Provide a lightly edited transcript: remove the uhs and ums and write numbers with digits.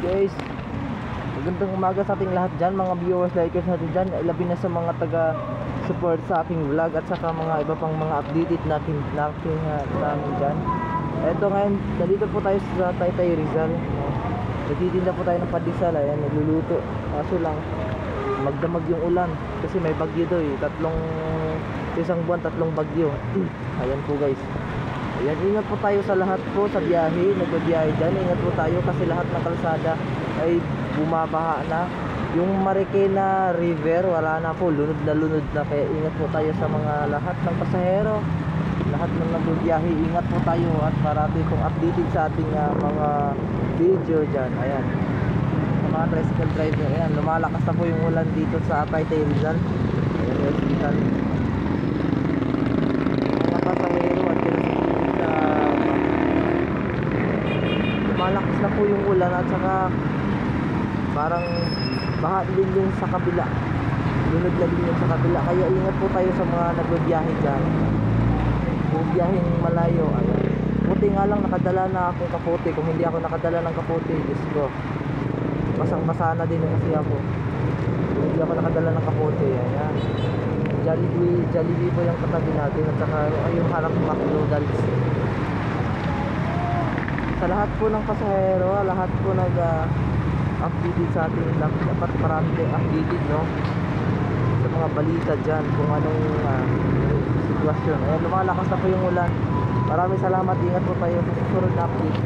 Guys, magandang umaga sa ating lahat dyan, mga viewers, likers natin dyan. Labi na sa mga taga-support sa aking vlog at saka mga iba pang mga updated namin dyan. Eto ngayon, nandito po tayo sa Taytay Rizal. Nagtitinda po tayo ng pandesal, ayan, nagluluto. Kaso lang, magdamag yung ulan kasi may bagyo daw eh. Isang buwan, tatlong bagyo. Ayan po guys. Ayan, ingat po tayo sa lahat po sa biyahe, nagbabiyahe dyan. Ingat po tayo kasi lahat ng kalsada ay bumabaha na. Yung Marikina River, wala na po, lunod na. Kaya ingat po tayo sa mga lahat ng pasahero, lahat ng nagbabiyahe. Ingat po tayo at marami pong updated sa ating mga video dyan. Ayan, sa mga tricycle driver, ayan, lumalakas na po yung ulan dito sa Taytay Rizal. Ayan, hospital. Malakas na po yung ulan at saka parang baha din yung sa kabila, lunod na din yung sa kabila. Kaya ingat po tayo sa mga nagbibiyahe dyan, kung biyaheng malayo. Ayan, buti nga lang nakadala na akong kapote. Kung hindi ako nakadala ng kapote, Diyos ko, basang-basa na din kasi ako kung hindi ako nakadala ng kapote. Ayan, Jollibee po yung katabi natin at saka yung harap ng McDonald's. Sa lahat po ng pasahero, lahat po nag-updated sa ating vlog. Dapat marami tayong updated, no? Sa mga balita dyan, kung anong sitwasyon. Ayan, lumalakas na po yung ulan. Maraming salamat, ingat po tayo sa susunod na update.